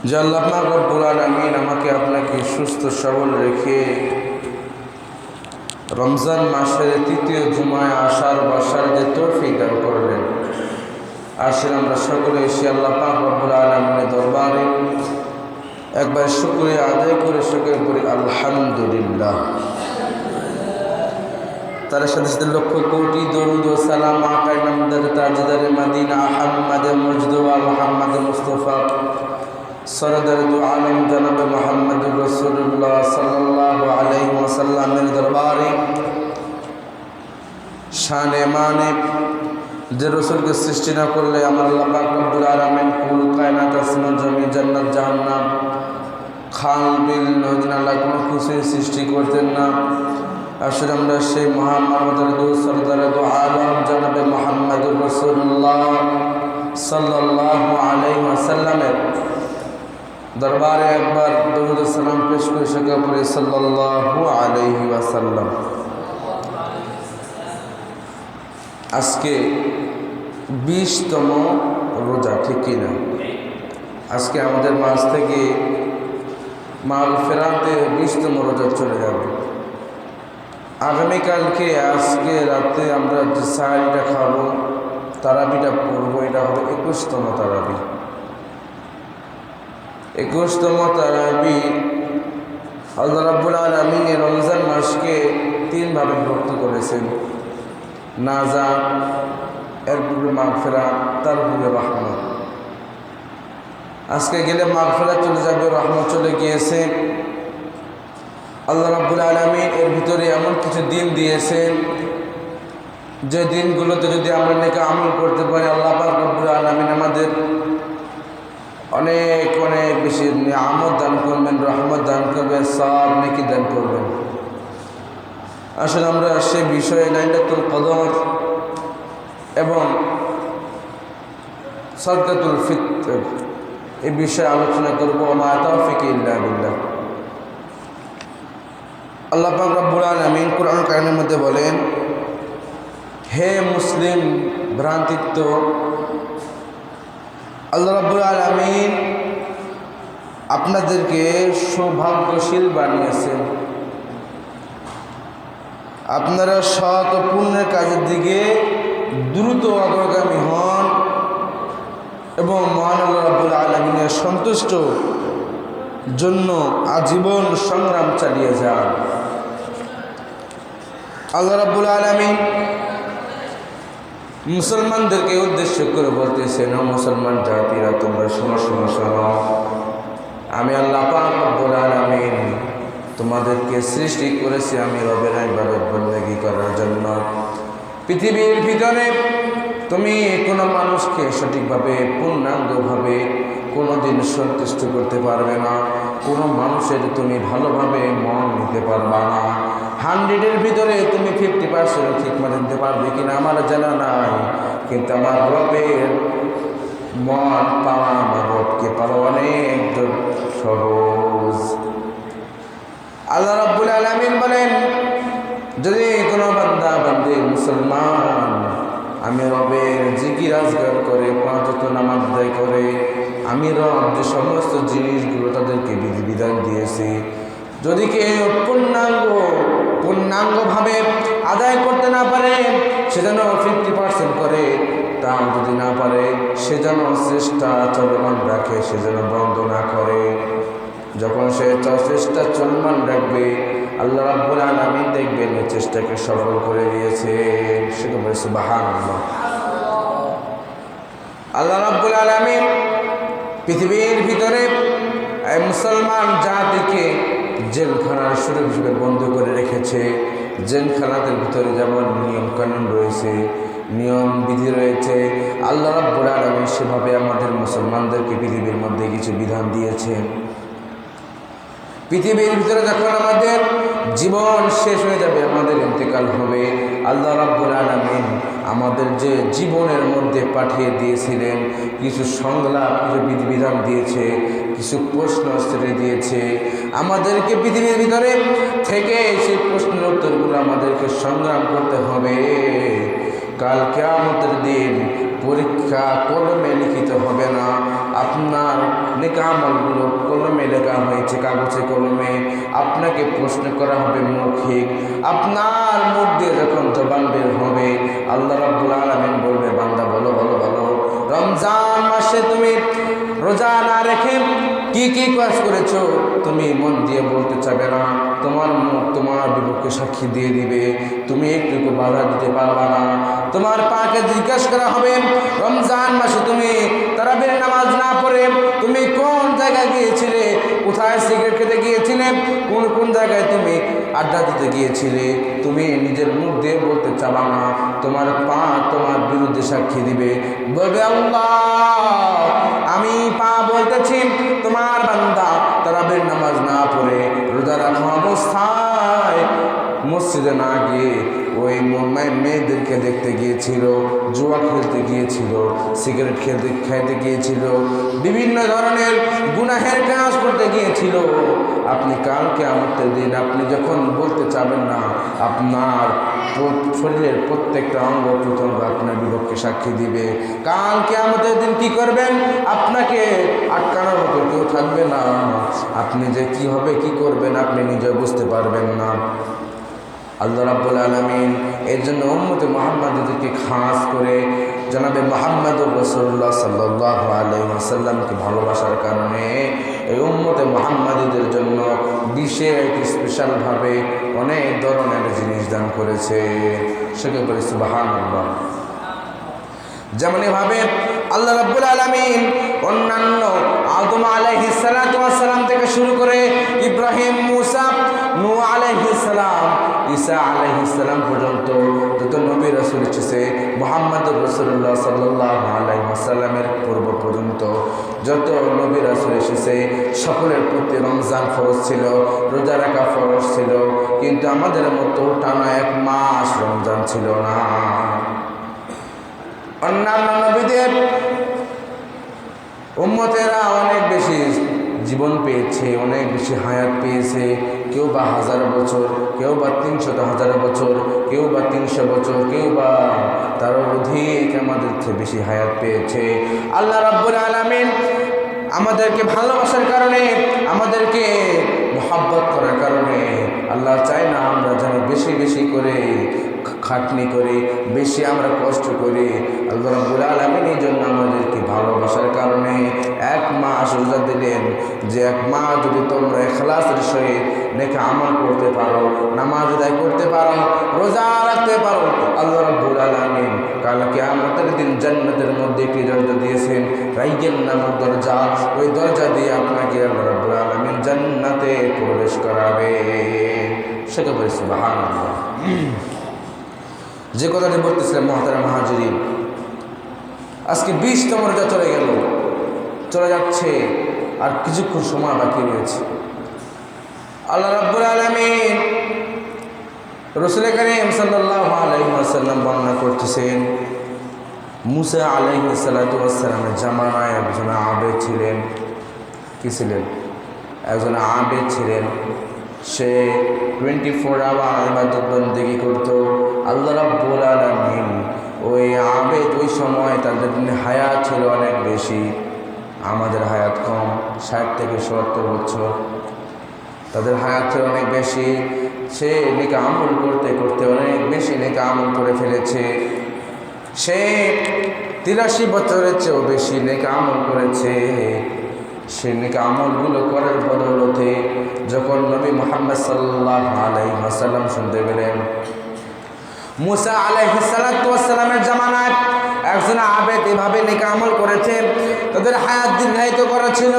যে আল্লাহ পাক রব্বুল আলামিন আমাকে আপনাকে সুস্থ সবল রেখে রমজান মাসের তৃতীয় জুমায় আসার বসার যে তৌফিক দান করলেন, আসেন আমরা সকলে এসে আল্লাহ পাক রব্বুল আলামিনের দরবারে একবার শুকরিয়া আদায় করে শুকর করি আলহামদুলিল্লাহ। তার সাথে সাথে লক্ষ কোটি দরুদ ও সালাম আকাই নামদার তাজদারে মদিনা আহমদ মুজদুয়া মুহাম্মদ মুস্তাফা সরদার দু আলম জনাব মোহাম্মদ রাসূলুল্লাহ সাল্লাল্লাহু আলাইহি ওয়াসাল্লামের দরবারে শানে মানে যে রসুলকে সৃষ্টি না করলে আমার আল্লাহ পাক রব্বুল আলামিন কুল কায়নাত আসমান জমিন জান্নাত জাহান্নাম খাল বিল নদী নালা কোনো কিছুই সৃষ্টি করতেন না। আসলে আমরা সেই মুহাম্মদের সরদার দু আলম জনাব মোহাম্মদ রাসূলুল্লাহ সাল্লাল্লাহু আলাইহি ওয়াসাল্লামের দরবারে একবার দরুদ সালাম পেশ করে শেখা পড়ে সাল্লাল্লাহু আলাইহি ওয়াসাল্লাম। আজকে 20তম রোজা, ঠিক কিনা? আজকে আমাদের মাঝ থেকে মাগফিরাতে 20তম রোজা চলে যাবে। আগামীকালকে আজকে রাতে আমরা যে সাহারিটা খাবো, তারাবিটা পড়বো, এটা হবে 21তম তারাবি। 21তম তারাবি আল্লাহ রাব্বুল আলামিন রমজান মাসকে 3 ভাবে বিভক্ত করেছেন: নাজাত, এর পূর্বে মাগফিরাত, তার পূর্বে রহমত। আজকে গেলে মাগফিরাত চলে যাবে, রহমত চলে গিয়েছে। আল্লাহ রাব্বুল আলামিন এর ভিতরে এমন কিছু দিন দিয়েছেন যে দিনগুলোতে যদি আমরা নেক আমল করতে পারি, আল্লাহ পাক রব্বুল আলামিন আমাদের অনেক অনেক বেশি নিয়ামত দান করবেন, রহমত দান করবেন, সওয়াব নেকি দান করবেন। আসলে আমরা সে বিষয়ে লাইলাতুল কদর এবং সাদকাতুল ফিতর এই বিষয়ে আলোচনা করব। মা তাওফিক ইল্লা বিল্লাহ। আল্লাহ পাক রব্বুল আলামিন কুরআন কারীমের মধ্যে বলেন, হে মুসলিম ভ্রান্তিত্ব, আল্লাহ রাব্বুল আলামিন আপনাদেরকে সৌভাগ্যশীল বানিয়েছেন। আপনারা সৎ ও পুণ্যের কাজের দিকে দ্রুত অগ্রগামী হন এবং মহান আল্লাহ রাব্বুল আলামিনের সন্তুষ্ট জন্য আজীবন সংগ্রাম চালিয়ে যান। আল্লাহ রাব্বুল আলামিন মুসলমানদেরকে উদ্দেশ্য করে বলতেছেন, ও মুসলমান জাতিরা, তোমরা শোনো শোনো শোনো, আমি আল্লাহ পাক রব্বুল আলামিন তোমাদেরকে সৃষ্টি করেছি আমি রবের ইবাদত বন্দেগী করার জন্য। পৃথিবীর ভিতরে তুমি কোনো মানুষকে সঠিকভাবে পূর্ণাঙ্গভাবে কোনো দিন সন্তুষ্ট করতে পারবে না। কোনো মানুষের তুমি ভালোভাবে মন নিতে পারবে না। 100-এর ভিতরে তুমি 50% ঠিক মনে নিতে পারবে কিনা আমার জানা নাই, কিন্তু আমার রবের মন পাওয়া, আমার রবকে পাওয়া অনেক সহজ। আল্লাহ রাব্বুল আলামিন বলেন, যদি কোনো বান্দা বান্দি মুসলমান আমি রবের জিকির আজগার করে, 5 ওয়াক্ত নামাজ আদায় করে, আমি রব যে সমস্ত জিনিসগুলো তাদেরকে বিধিবিধান দিয়েছি, যদি কেউ পূর্ণাঙ্গভাবে আদায় করতে না পারে, সে যেন 50% করে, তাও যদি না পারে সে যেন চেষ্টা চলমান রাখে, সে যেন বন্ধ না করে। যখন সে চেষ্টা চলমান রাখবে, আল্লাহ রাব্বুল আলামিন দেখবেন এই চেষ্টাকে সফল করে দিয়েছে। সেটা বলে সুবহানাল্লাহ। আল্লাহ রাব্বুল আলামিন পৃথিবীর ভিতরে মুসলমান জাতিকে জেলখানার সুযোগ হিসেবে বন্ধ করে রেখেছে। জেলখানাদের ভিতরে যেমন নিয়ম কানুন রয়েছে, নিয়ম বিধি রয়েছে, আল্লাহ রাব্বুল আলামিন সেভাবে আমাদের মুসলমানদেরকে পৃথিবীর মধ্যে কিছু বিধান দিয়েছে। পৃথিবীর ভিতরে যখন আমাদের জীবন শেষ হয়ে যাবে, আমাদের ইন্তেকাল হবে, আল্লাহ রাব্বুল আলামিন আমাদের যে জীবনের মধ্যে পাঠিয়ে দিয়েছিলেন কিছু সংলাপ, কিছু বিধিবিধান দিয়েছে, কিছু প্রশ্ন ছেড়ে দিয়েছে। আমাদেরকে পৃথিবীর ভিতরে থেকে সেই প্রশ্নের উত্তরগুলো আমাদেরকে সংগ্রাম করতে হবে। কাল কিয়ামতের দিন পরীক্ষা কলমে লিখিত হবে না, আপনার নেক আমলগুলো হয়েছে কাগজে কলমে, আপনাকে প্রশ্ন করা হবে মৌখিক। আপনার মুখ দিয়ে যখন জবান বের হবে, আল্লাহ রাব্বুল আলামিন বলবে, বান্দা বলো বলো বলো, রমজান মাসে তুমি রোজা না রেখে কি কি কাজ করেছো? তুমি মন দিয়ে বলতে চাবে না, তোমার মুখ তোমার বিপক্ষে সাক্ষী দিয়ে দিবে, তুমি একটু বাধা দিতে পারবা না। তোমার পাকে জিজ্ঞাসা করা হবে, রমজান মাসে তুমি তারাবির নামাজ না পড়ে তুমি কোন জায়গায় গিয়েছিলে, কোথায় সিগারেট খেতে গিয়েছিলে, কোন কোন জায়গায় তুমি আড্ডা দিতে গিয়েছিলে? তুমি নিজের মুখ দিয়ে বলতে চাবা না, তোমার পা তোমার বিরুদ্ধে সাক্ষী দিবে, বলবে আল্লাহ আমি পা বলতেছি তোমার বান্দা তারাবির নামাজ না পড়ে রোজা রাখা অবস্থায় মসজিদে না গিয়ে ওই মেয়েদেরকে দেখতে গিয়েছিল, জুয়া খেলতে গিয়েছিল, সিগারেট খেতে গিয়েছিল, বিভিন্ন ধরনের গুনাহের কাজ করতে গিয়েছিল। আপনি কাল কিয়ামতের দিন আপনি যখন বলতে চাবেন না, আপনার শরীরের প্রত্যেকটা অঙ্গ প্রত্যঙ্গ আপনার বিপক্ষে সাক্ষী দিবে। কাল কিয়ামতের দিন কি করবেন? আপনাকে আটকানোর মতো কেউ থাকবে না। আপনি যে কি হবে কি করবেন আপনি নিজে বুঝতে পারবেন না। আল্লাহ রাব্বুল আলামিন এর জন্য উম্মতে মুহাম্মাদীদেরকে খাস করে জনাবে মুহাম্মদুর রাসূলুল্লাহ সাল্লাল্লাহু আলাইহি ওয়াসাল্লামকে ভালোবাসার কারণে এই উম্মতে মুহাম্মাদীদের জন্য বিশেষ স্পেশালভাবে অনেক ধরনের জিনিস দান করেছে। সেকে বলি সুবহানাল্লাহ। যেমন এভাবে আল্লাহ রাব্বুল আলামিন অন্যান্য আদম আলাইহিস সালাতু ওয়াস সালাম থেকে শুরু করে ইব্রাহিম, মূসা, নূহ আলাইহিস সালাম, ঈসা আলাইহিস সালাম পর্যন্ত যত নবী রাসূল এসেছে, মুহাম্মদুর রাসূলুল্লাহ সাল্লাল্লাহু আলাইহি ওয়াসাল্লামের পূর্ব পর্যন্ত যত নবী রাসূল এসেছে সকলের প্রতি রমজান ফরজ ছিল, রোজা রাখা ফরজ ছিল, কিন্তু আমাদের মতো টানা এক মাস রমজান ছিল না। অন্যান্য নবীদের উম্মতেরা অনেক বেশি জীবন পেয়েছে, অনেক বেশি হায়াত পেয়েছে, কেউ বা 1000 বছর, কেউ বা 300,000 বছর, কেউ বা 300 বছর, কেউ বা তারও অধিক আমাদের থেকে বেশি হায়াত পেয়েছে। আল্লাহ রাব্বুল আলামিন আমাদেরকে ভালোবাসার কারণে, আমাদেরকে মহব্বত করার কারণে আল্লাহ চায় না আমরা যেন বেশি বেশি করে খাটনি করি, বেশি আমরা কষ্ট করি। আল্লাহ রাব্বুল আলামিন এই জন্য আমাদেরকে ভালোবাসার কারণে এক মাস রোজা দিলেন, যে এক মাস যদি তোমরা ইখলাসের সহিত নেক আমল করতে পারো, নামাজ আদায় করতে পারো, রোজা রাখতে পারো, আল্লাহ রাব্বুল আলামিন কাল কিয়ামতের দিন জান্নাতের মধ্যে একটি দরজা দিয়েছেন, রাইয়ান নামক দরজা। ওই দরজা দিয়ে আপনাকে আল্লাহ রাব্বুল আলামিন জান্নাতে প্রবেশ করাবে। সেটা বলি সুবহানাল্লাহ। যে কথাটি বলতেছিলাম মুহতারাম হাজিরিন, আজকে 20তম রোজা চলে গেল, চলে যাচ্ছে, আর কিছুক্ষণ সময় বাকি রয়েছে। আল্লাহ রাব্বুল আলামিন রাসূল কারীম সাল্লাল্লাহু আলাইহি ওয়াসাল্লাম বর্ণনা করতেছেন, মুসা আলাইহিস সালাতু ওয়াস সালামের জামানায় একজন আবেদ ছিলেন। কি ছিলেন? একজন আবেদ ছিলেন। সে 24 আওয়ার ইবাদত বন্দেগী করত। আল্লাহ রাব্বুল আলামিন ওই আবেদ ওই সময় তাদের হায়াত ছিল অনেক বেশি, আমাদের হায়াত কম, 60 থেকে 70 বছর, তাদের হায়াত ছিল অনেক বেশি। সে নেক আমল করতে করতে অনেক বেশি নেক আমল করে ফেলেছে। সে 83 বছরের চেয়েও বেশি নেক আমল করেছে। সে নেক আমলগুলো করার বদৌলতে যখন নবী মুহাম্মদ সাল্লাল্লাহু আলাইহি ওয়াসাল্লাম শুনতে পেলেন মুসা আলাইহিস সালাতু ওয়াস সালামের জামানায় একজন আবেদ এভাবে নেক আমল করেছে, তাদের হায়াত দীর্ঘায়িত করা ছিল,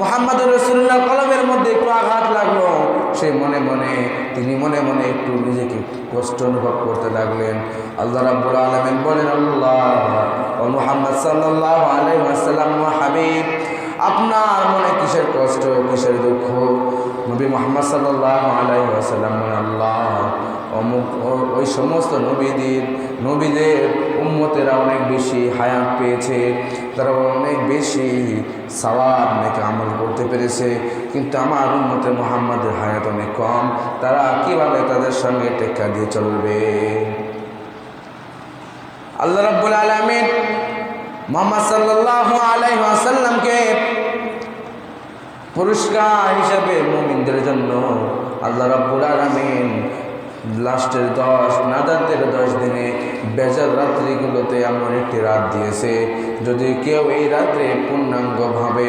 মুহাম্মদুর রাসূলুল্লাহর কলবের মধ্যে একটু আঘাত লাগলো। তিনি মনে মনে একটু নিজেকে কষ্ট অনুভব করতে লাগলেন। আল্লাহ রাব্বুল আলামিন বলেন, আল্লাহ ও মুহাম্মদ সাল্লাল্লাহু আলাইহি ওয়াসাল্লাম ও হাবিব, আপনার মনে কিসের কষ্ট, কিসের দুঃখ? নবী মুহাম্মদ সাল্লাল্লাহু আলাইহি ওয়াসাল্লাম বলেন, আল্লাহ ওই সমস্ত নবীদের উম্মতেরা অনেক বেশি হায়াত পেয়েছে, তারা অনেক বেশি সওয়াব নেক আমল করতে পেরেছে, কিন্তু আমার উম্মতে মুহাম্মদের হায়াত অনেক কম, তারা কিভাবে তাদের সঙ্গে টেক্কা দিয়ে চলবে? আল্লাহ রাব্বুল আলামিন মুহাম্মদ সাল্লাল্লাহু আলাইহি ওয়াসাল্লামকে পুরস্কার হিসাবে মুমিনদের জন্য আল্লাহ রাব্বুল আলামিন লাস্টের 10 নাজাতের 10 দিনে বেজর রাত্রিগুলোতে এমন একটি রাত দিয়েছে, যদি কেউ এই রাত্রে পূর্ণাঙ্গভাবে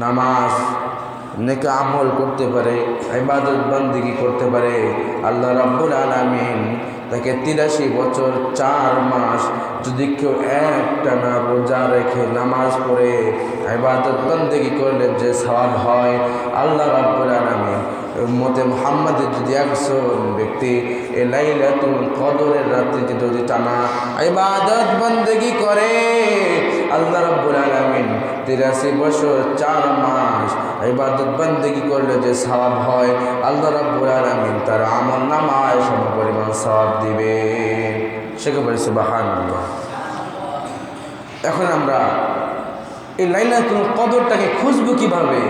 নামাজ নেক আমল করতে পারে, ইবাদত বন্দেগী করতে পারে, আল্লাহ রাব্বুল আলামিন তাকে 83 বছর 4 মাস যদি কেউ একটানা রোজা রেখে নামাজ পড়ে ইবাদত বন্দেগী করলে যে সওয়াব হয়, আল্লাহ রাব্বুল আলামিন উম্মতে মুহাম্মাদের যদি একজন ব্যক্তি এই লাইলাতুল কদরের রাত্রিতে যদি টানা ইবাদত বন্দেগী করে, আল্লাহ রাব্বুল আলামিন 83 বছর 4 মাস ইবাদত বন্দেগী করলে যে সওয়াব হয়, আল্লাহ রাব্বুল আলামিন তার আমলনামায় সমপরিমাণ সওয়াব দিবে। সেকে বলে সুবহানাল্লাহ। এখন আমরা এই লাইলাতুল কদরটাকে খুঁজবো কিভাবে?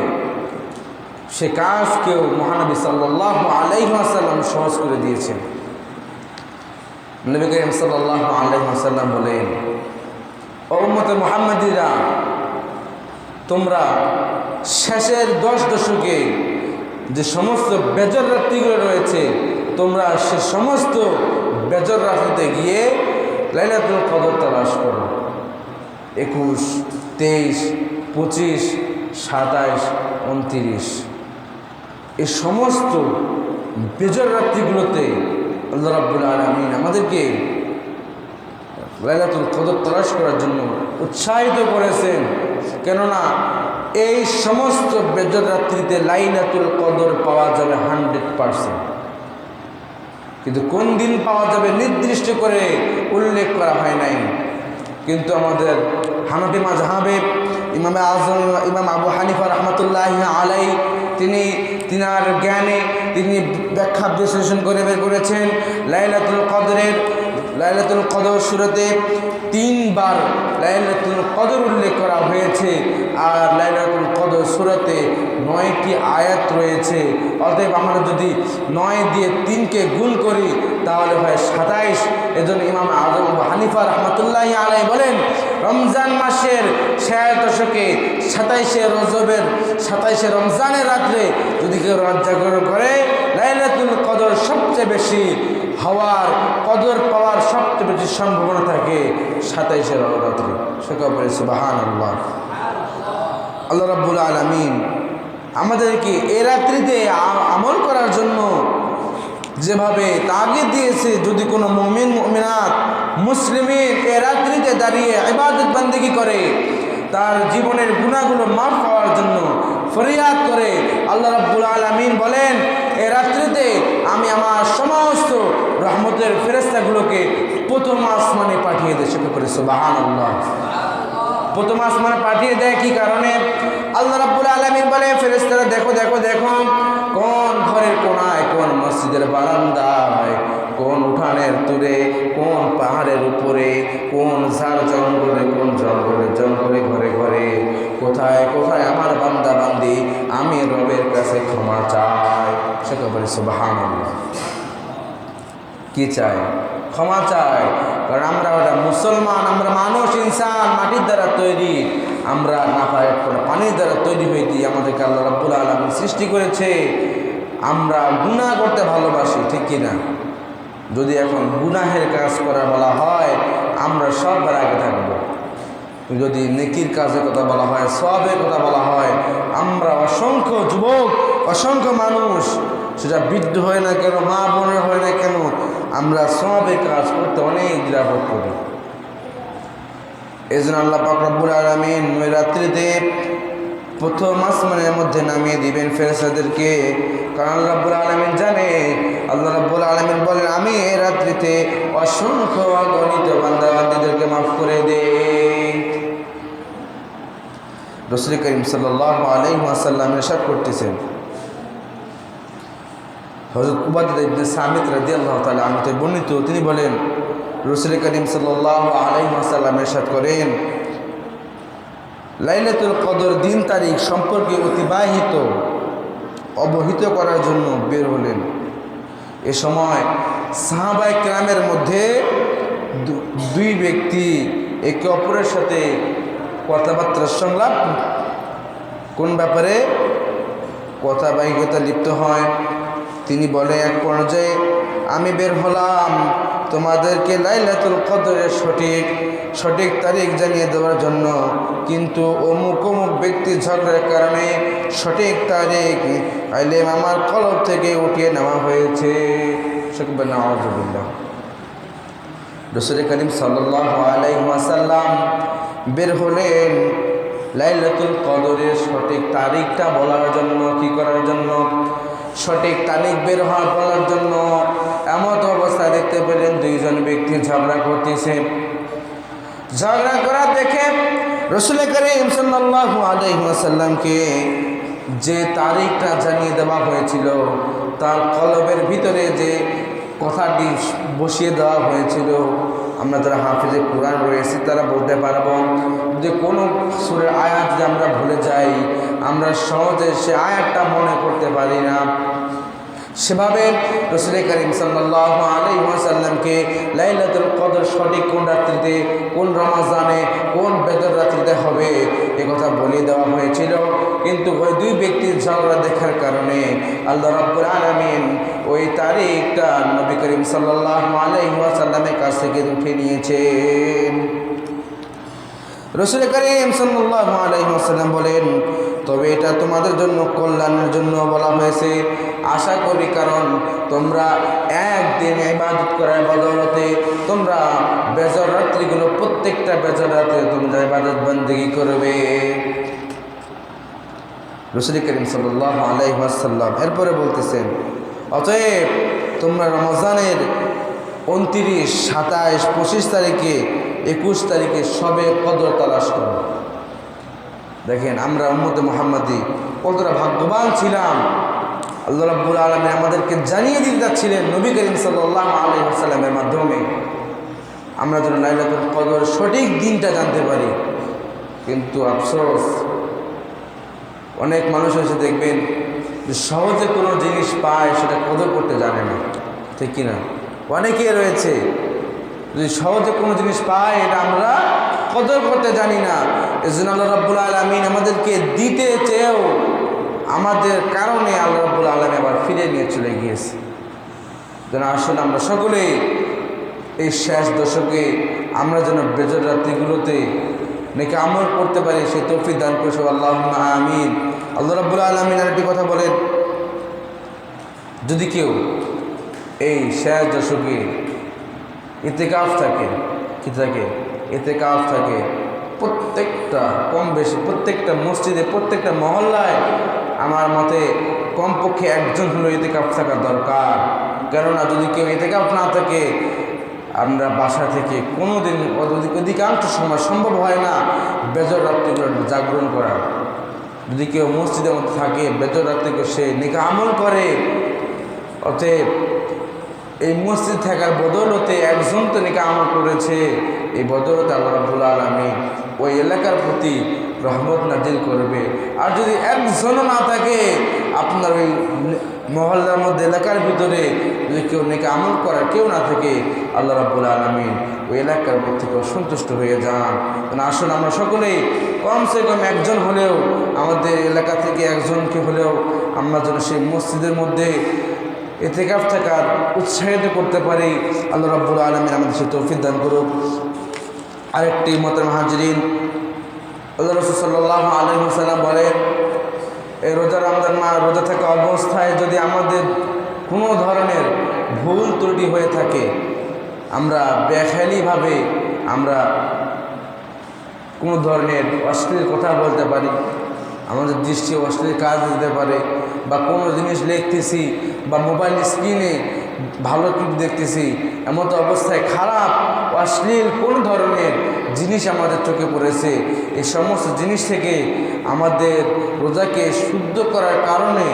সে কাজ কেউ মহানবী সাল্লাল্লাহু আলাইহি ওয়াসাল্লাম সহজ করে দিয়েছেন। নবী করিম সাল্লাল্লাহু আলাইহি ওয়াসাল্লাম বলেন, ও উম্মতে মুহাম্মাদিরা, তোমরা শেষের 10 দশকে যে সমস্ত বেজর রাত্রিগুলো রয়েছে, তোমরা সে সমস্ত বেজর রাত্রিতে গিয়ে লাইলাতুল কদর তালাশ করো। 21, 23, 25, 27, 29 এই সমস্ত বেজর রাত্রিগুলোতে আল্লাহ রাব্বুল আলামিন আমাদেরকে লাইলাতুল কদর তালাশ করার জন্য উৎসাহিত করেছেন। কেননা এই সমস্ত বেজর রাত্রিতে লাইলাতুল কদর পাওয়া যাবে 100%, কিন্তু কোন দিন পাওয়া যাবে নির্দিষ্ট করে উল্লেখ করা হয় নাই। কিন্তু আমাদের হানাফি মাযহাবে ইমামে আযম ইমাম আবু হানিফা রাহমাতুল্লাহি আলাইহি তিনার জ্ঞানে তিনি ব্যাখ্যা বিশ্লেষণ করে বের করেছেন, লাইলাতুল কদর সূরাতে 3 বার লাইলাতুল কদর উল্লেখ করা হয়েছে, আর লাইলাতুল কদর সূরাতে 9টি আয়াত রয়েছে। অতএব আমরা যদি 9 দিয়ে 3কে গুণ করি তাহলে হয় 27। এজন্য ইমাম আযম আবু হানিফা রাহমাতুল্লাহি আলাইহি বলেন, রমজান মাসের শেষ দশকে 27শে রজবের 27শে রমজানের রাত্রে যদি কেউ রাত জাগরণ করে, লাইলাতুল কদর সবচেয়ে বেশি হওয়ার, কদর পাওয়ার সবচেয়ে বেশি সম্ভাবনা থাকে 27শে রাত্রে। সেটা বলে সুবহানাল্লাহ। আল্লাহ রাব্বুল আলামিন আমাদেরকে এই রাত্রিতে আমল করার জন্য যেভাবে তাগিদ দিয়েছে, যদি কোনো মুমিন মুমিনাত মুসলিমিন এই রাত্রিতে দাঁড়িয়ে ইবাদত বন্দেগী করে, তার জীবনের গুনাহগুলো মাফ হওয়ার জন্য ফরিয়াদ করে, আল্লাহ রাব্বুল আলামিন বলেন, এই রাত্রিতে আমি আমার সমস্ত রহমতের ফেরেশতাগুলোকে প্রথম আসমানে পাঠিয়ে দেয়। সেটা করে সুবহানাল্লাহ। প্রথম আসমানে পাঠিয়ে দেয় কি কারণে? আল্লাহ রাব্বুল আলামিন বলে, ফেরেশতারা দেখো দেখো দেখো, কোন ঘরের কোনায়, কোন মসজিদের বারান্দায়, কোন উঠানের তুলে, কোন পাহাড়ের উপরে, কোন ঝাড় জঙ্গলে, কোন জঙ্গলে ঘরে ঘরে, কোথায় কোথায় আমার বান্দা বান্দি আমি রবের কাছে ক্ষমা চাই। সেটা বলে সুবহানাল্লাহ। কি চাই? ক্ষমা চাই। কারণ আমরা মুসলমান, আমরা মানুষ, ইনসান, মাটির দ্বারা তৈরি, আমরা নাপাক পানির দ্বারা তৈরি হয়েছি। আমাদেরকে আল্লাহ রাব্বুল আলামিন সৃষ্টি করেছে, আমরা গুনাহ করতে ভালোবাসি, ঠিক কিনা? যদি এখন গুনাহের কাজ করা বলা হয়, আমরা সবার আগে থাকবো। যদি নেকির কাজের কথা বলা হয়, সওয়াবের কথা বলা হয়, আমরা অসংখ্য যুবক, অসংখ্য মানুষ, সেটা বৃদ্ধ হয় না কেন, মা বোনের হয় না কেন, আমরা সওয়াবের কাজ করতে অনেক দ্বিধাবোধ করি। এই জন্য আল্লাহ পাক রব্বুল আলামিন ওই রাত্রিতে প্রথম আসমানের মধ্যে নামিয়ে দিবেন ফেরেশতাদেরকে। কারণ আল্লাহ রাব্বুল আলামিন জানে, আল্লাহ রাব্বুল আলামিন বলেন, আমি এই রাত্রিতে অসংখ্য অগণিত বান্দা বান্দীদেরকে মাফ করে দেই। রাসূল করিম সাল্লাল্লাহু আলাইহি ওয়াসাল্লাম ইরশাদ করতেছেন, হযরত উবাদা ইবনে সামিত রাদিয়াল্লাহু তাআলা আনহু থেকে বর্ণিত, তিনি বলেন, রাসূল করিম সাল্লাল্লাহু আলাইহি ওয়াসাল্লাম ইরশাদ করেন, লাইলাতুল কদর দিন তারিখ সম্পর্কে অবহিত করার জন্য বের হলেন। এ সময় সাহাবায়ে কেরামের মধ্যে 2 ব্যক্তি একে অপরের সাথে কথাবার্তা সংলাপ কোন ব্যাপারে কথা বাহিকতা লিপ্ত হয়। তিনি বলে এক পর্যায়ে আমি বের হলাম তোমাদেরকে লাইলাতুল কদরের সঠিক তারিখ জানিয়ে দেওয়ার জন্য, কিন্তু অমুক অমুক ব্যক্তি ঝগড়ার কারণে সঠিক তারিখ আইলেম আমার কলব থেকে উঠিয়ে নেওয়া হয়েছে। নাউযুবিল্লাহ। রাসূল করিম সাল্লাল্লাহু আলাইহি ওয়াসাল্লাম বের হলেন লাইলাতুল কদরের সঠিক তারিখটা বলার জন্য। কি করার জন্য? সঠিক তারিখ বের হওয়ার বলার জন্য। এমন অবস্থায় দেখতে পেলেন দুইজন ব্যক্তি ঝগড়া করতেছে। ঝগড়া করা দেখে রাসূল করিম সাল্লাল্লাহু আলাইহি ওয়াসাল্লামকে যে তারিখটা জানিয়ে দেওয়া হয়েছিল, তার কলবের ভিতরে যে কথাটি বসিয়ে দেওয়া হয়েছিল, আমরা যারা হাফেজে কোরআন রয়েছে তারা বলতে পারবো যে কোনো সূরার আয়াত যদি আমরা ভুলে যাই, আমরা সহজে সে আয়াতটা মনে করতে পারি না। সেভাবে রাসূল করিম সাল্লাল্লাহু আলাইহি ওয়াসাল্লামকে লাইলাতুল কদর সঠিক কোন রাত্রিতে, কোন রমজানে, কোন বেদর রাত্রিতে হবে এ কথা বলে দেওয়া হয়েছিল। কিন্তু ওই দুই ব্যক্তির ঝগড়া দেখার কারণে আল্লাহ রাব্বুল আলামিন ওই তারিখটা নবী করিম সাল্লাল্লাহু আলাইহি ওয়াসাল্লামের কাছ থেকে উঠে নিয়েছেন। রাসূল করিম সাল্লাল্লাহু আলাইহি ওয়াসাল্লাম বলেন, তবে এটা তোমাদের জন্য কল্যাণের জন্য বলা হয়েছে। আশা করি কারণ তোমরা একদিন ইবাদত করার বদৌলতে তোমরা বেজর রাত্রিগুলো, প্রত্যেকটা বেজর রাত্রে তোমরা ইবাদত বন্দেগী করবে। রাসূল করিম সাল্লাল্লাহু আলাইহি ওয়াসাল্লাম এরপরে বলতেছেন, অতএব তোমরা রমজানের 29, 27, 25 তারিখে, 21 তারিখে সবে কদর তালাশ করো। দেখেন আমরা উম্মতে মুহাম্মাদি কতটা ভাগ্যবান ছিলাম। আল্লাহ রাব্বুল আলামিন আমাদেরকে জানিয়ে দিতে যাচ্ছিলেন নবী করিম সাল্লাল্লাহু আলাইহি ওয়াসাল্লামের মাধ্যমে, আমরা যেন লাইলাতুল কদর সঠিক দিনটা জানতে পারি। কিন্তু আফসোস, অনেক মানুষ এসে দেখবেন যে সহজে কোনো জিনিস পায় সেটা কদর করতে জানে না, ঠিক কিনা? অনেকে রয়েছে যদি সহজে কোনো জিনিস পায় এটা আমরা কদর করতে জানি না। এজন্য আল্লাহ রাব্বুল আলামিন আমাদেরকে দিতে চেয়েও আমাদের কারণে আল্লাহ রাব্বুল আলামিন আবার ফিরে নিয়ে চলে গিয়েছে। যেন আসলে আমরা সকলেই এই শেষ দশকে আমরা যেন বেজর রাত্রিগুলোতে নাকি আমল করতে পারি, সে তৌফিক দান করছে আল্লাহুম্মা আমিন। আল্লাহ রাব্বুল আলামিন আরেকটি কথা বলেন, যদি কেউ এই শেষ দশকে ইতিকাফ থাকে, কি থাকে? ইতিকাফ থাকে প্রত্যেকটা কম বেশি প্রত্যেকটা মসজিদে, প্রত্যেকটা মহল্লায় আমার মতে কমপক্ষে একজন হলো ইতিকাফ থাকা দরকার। কেননা যদি কেউ ইতিকাফ না থাকে, আমরা বাসা থেকে কোনো দিন অধিকাংশ সময় সম্ভব হয় না বেজর রাত্রিগুলো জাগরণ করা। যদি কেউ মসজিদের মধ্যে থাকে বেজর রাত্রিকে সে নেকা আমল করে, অতএব এই মসজিদ থাকার বদৌলতে একজন তো নেকা আমল করেছে, এই বদৌলতে আল্লাহ রাব্বুল আলামিন ওই এলাকার প্রতি রহমত নাজিল করবে। আর যদি একজনও না থাকে আপনার ওই মহল্লার মধ্যে, এলাকার ভিতরে যদি কেউ নেকা আমল করার কেউ না থাকে, আল্লাহ রাব্বুল আলামিন ওই এলাকার উপর থেকে অসন্তুষ্ট হয়ে যান। আসুন আমরা সকলেই কমসে কম একজন হলেও, আমাদের এলাকা থেকে একজনকে হলেও আমরা যেন সেই মসজিদের মধ্যে ইতিকাফ থাকার উৎসাহিত করতে পারি। আল্লাহ রাব্বুল আলামিন আমাদের সে তৌফিক দান করুক। আরেকটি মোহতারাম হাজিরিন, আল্লাহ রাসূল সাল্লাল্লাহু আলাইহি ওয়াসাল্লাম বলেন, এই রোজা রমজান মাস রোজা থাকা অবস্থায় যদি আমাদের কোনো ধরনের ভুল ত্রুটি হয়ে থাকে, আমরা বেখেয়ালিভাবে আমরা কোনো ধরনের অশ্লীল কথা বলতে পারি, আমাদের দৃষ্টি অশ্লীল কাজ দিতে পারে, বা কোনো জিনিস লিখতেছি বা মোবাইল স্ক্রিনে ভালো ক্লিপ দেখতেছি, এমতো অবস্থায় খারাপ অশ্লীল কোন ধরনের জিনিস আমাদের চোখে পড়েছে, এই সমস্ত জিনিস থেকে আমাদের রোজাকে শুদ্ধ করার কারণে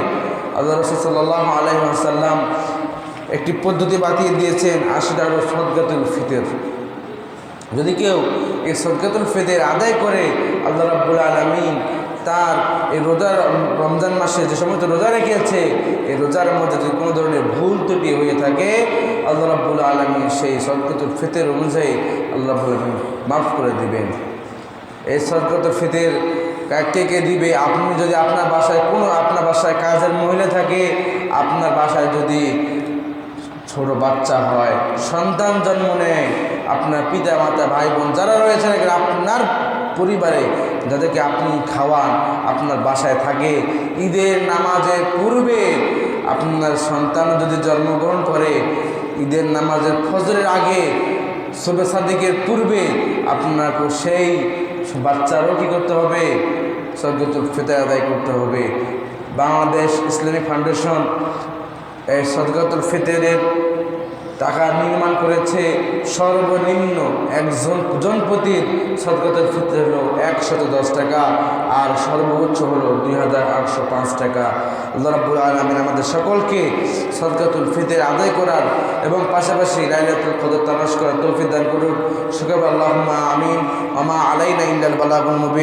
আল্লাহ রাসূল সাল্লাল্লাহু আলাইহি ওয়াসাল্লাম একটি পদ্ধতি বাতিয়ে দিয়েছেন, 80 টাকা সদকাতুল ফিতর। যদি কেউ এই সদকাতুল ফিতর আদায় করে, আল্লাহ রাব্বুল আলামিন তার এই রোজার রমজান মাসে যে সমস্ত রোজা রেখেছে, এই রোজার মধ্যে যদি কোনো ধরনের ভুল ত্রুটি হয়ে থাকে, আল্লাহ রাব্বুল আলামিন সেই সদকাতুল ফিতর অনুযায়ী আল্লাহ রাব্বুল আলামিন মাফ করে দিবেন। এই সদকাতুল ফিতর কে কে দিবে। আপনি যদি আপনার বাসায় কাজের মহিলা থাকে, আপনার বাসায় যদি ছোট বাচ্চা হয়, সন্তান জন্ম নেয়, আপনার পিতা মাতা ভাই বোন যারা রয়েছে আপনার পরিবারে, যাদেরকে আপনি খাওয়ান, আপনার বাসায় থাকে, ঈদের নামাজের পূর্বে আপনার সন্তান যদি জন্মগ্রহণ করে, ঈদের নামাজের ফজরের আগে, শবে সাদিকের পূর্বে আপনাকে সেই বাচ্চারও কী করতে হবে? সদকাতুল ফিতর আদায় করতে হবে। বাংলাদেশ ইসলামিক ফাউন্ডেশন এই সদকাতুল ফিতরের টাকা নির্মাণ করেছে। সর্বনিম্ন একজন জনপ্রতি সদকাতুল ফিতর হলো 110 টাকা, আর সর্বোচ্চ হলো 2805 টাকা। আল্লাহ রাব্বুল আলামিন আমাদের সকলকে সদকাতুল ফিতর আদায় করার এবং পাশাপাশি লাইলাতুল কদর তালাশ করার তৌফিক দান করুন। শুকর আল্লাহুম্মা আমিন। ওয়া মা আলাইনা ইল্লাল বালাগুল মুবিন।